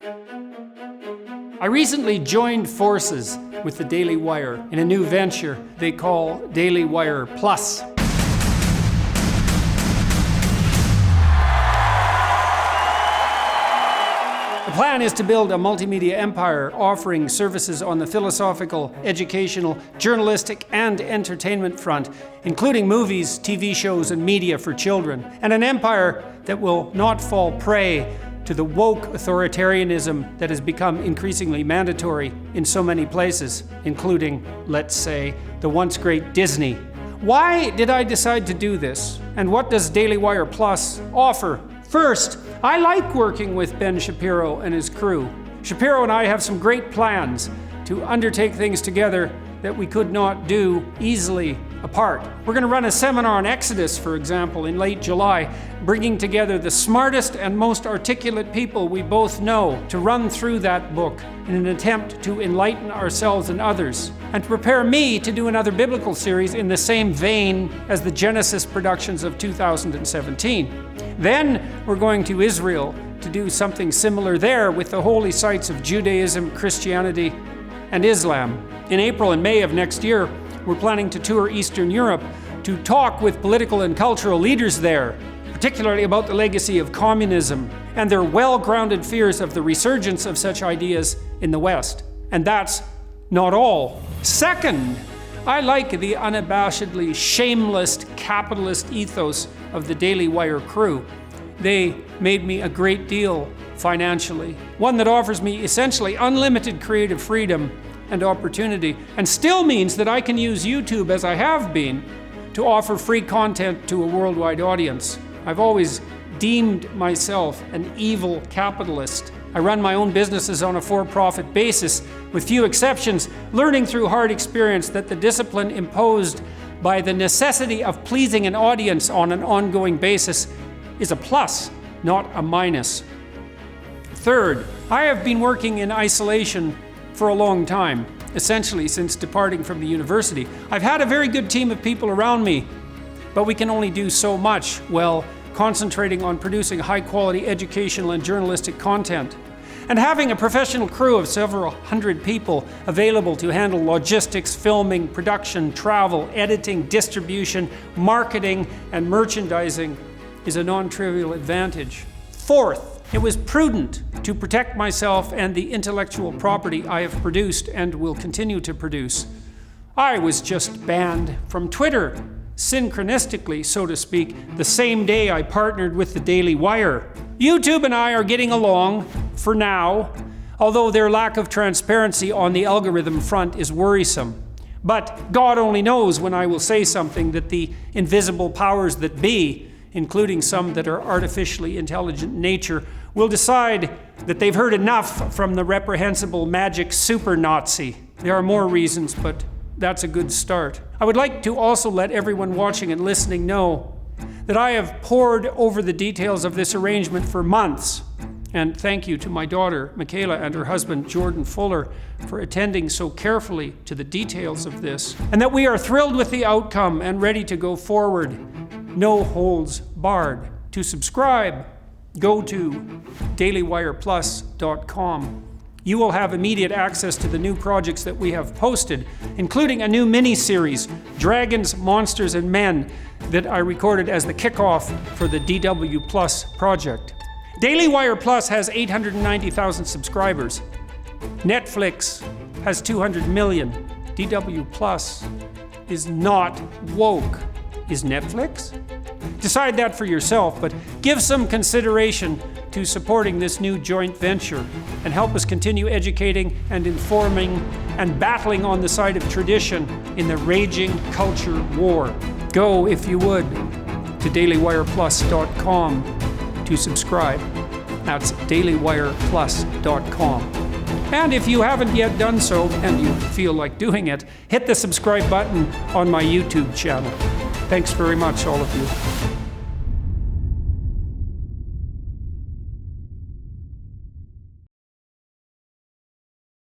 I recently joined forces with the Daily Wire in a new venture they call DailyWire Plus. The plan is to build a multimedia empire offering services on the philosophical, educational, journalistic, and entertainment front, including movies, TV shows, and media for children, and an empire that will not fall prey to the woke authoritarianism that has become increasingly mandatory in so many places, including, let's say, the once great Disney. Why did I decide to do this? And what does DailyWire Plus offer? First, I like working with Ben Shapiro and his crew. Shapiro and I have some great plans to undertake things together that we could not do easily apart. We're going to run a seminar on Exodus, for example, in late July, bringing together the smartest and most articulate people we both know to run through that book in an attempt to enlighten ourselves and others, and to prepare me to do another biblical series in the same vein as the Genesis productions of 2017. Then we're going to Israel to do something similar there with the holy sites of Judaism, Christianity, and Islam. In April and May of next year, we're planning to tour Eastern Europe to talk with political and cultural leaders there, particularly about the legacy of communism and their well-grounded fears of the resurgence of such ideas in the West. And that's not all. Second, I like the unabashedly shameless capitalist ethos of the Daily Wire crew. They made me a great deal financially, one that offers me essentially unlimited creative freedom and opportunity, and still means that I can use YouTube, as I have been, to offer free content to a worldwide audience. I've always deemed myself an evil capitalist. I run my own businesses on a for-profit basis, with few exceptions, learning through hard experience that the discipline imposed by the necessity of pleasing an audience on an ongoing basis is a plus, not a minus. Third, I have been working in isolation for a long time, essentially since departing from the university. I've had a very good team of people around me, but we can only do so much while concentrating on producing high-quality educational and journalistic content. And having a professional crew of several hundred people available to handle logistics, filming, production, travel, editing, distribution, marketing, and merchandising is a non-trivial advantage. Fourth, it was prudent to protect myself and the intellectual property I have produced and will continue to produce. I was just banned from Twitter, synchronistically, so to speak, the same day I partnered with the Daily Wire. YouTube and I are getting along, for now, although their lack of transparency on the algorithm front is worrisome. But God only knows when I will say something that the invisible powers that be, including some that are artificially intelligent in nature, will decide that they've heard enough from the reprehensible magic super Nazi. There are more reasons, but that's a good start. I would like to also let everyone watching and listening know that I have pored over the details of this arrangement for months. And thank you to my daughter, Michaela, and her husband, Jordan Fuller, for attending so carefully to the details of this. And that we are thrilled with the outcome and ready to go forward. No holds barred. To subscribe, go to dailywireplus.com. You will have immediate access to the new projects that we have posted, including a new mini-series, Dragons, Monsters, and Men, that I recorded as the kickoff for the DW Plus project. Daily Wire Plus has 890,000 subscribers. Netflix has 200 million. DW Plus is not woke. Is Netflix? Decide that for yourself, but give some consideration to supporting this new joint venture and help us continue educating and informing and battling on the side of tradition in the raging culture war. Go, if you would, to dailywireplus.com to subscribe. That's dailywireplus.com. And if you haven't yet done so, and you feel like doing it, hit the subscribe button on my YouTube channel. Thanks very much, all of you.